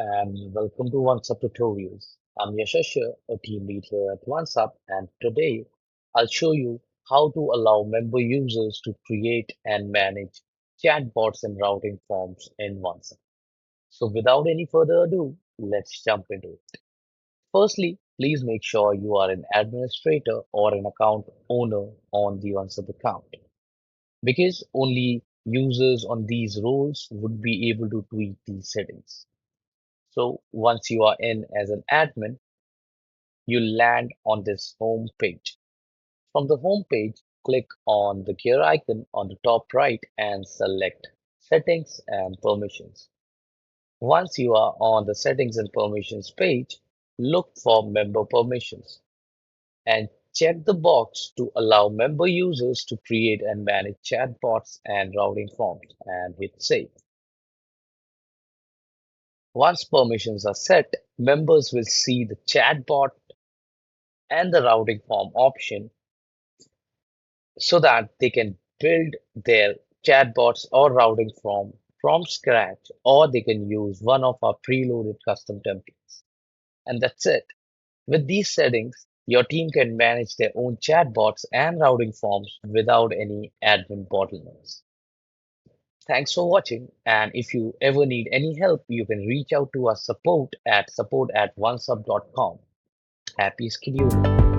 and welcome to OnceHub Tutorials. I'm Yashashya, a team lead here at OnceHub, and today I'll show you how to allow member users to create and manage chatbots and routing forms in OnceHub. So without any further ado, let's jump into it. Firstly, please make sure you are an administrator or an account owner on the OnceHub account, because only users on these roles would be able to tweak these settings. So once you are in as an admin, you land on this home page. From the home page, click on the gear icon on the top right and select Settings and Permissions. Once you are on the Settings and Permissions page, look for Member Permissions and check the box to allow member users to create and manage chatbots and routing forms and hit Save. Once permissions are set, members will see the chatbot and the routing form option so that they can build their chatbots or routing form from scratch, or they can use one of our preloaded custom templates. And that's it. With these settings, your team can manage their own chatbots and routing forms without any admin bottlenecks. Thanks for watching, and if you ever need any help, you can reach out to us support at oncehub.com. Happy scheduling.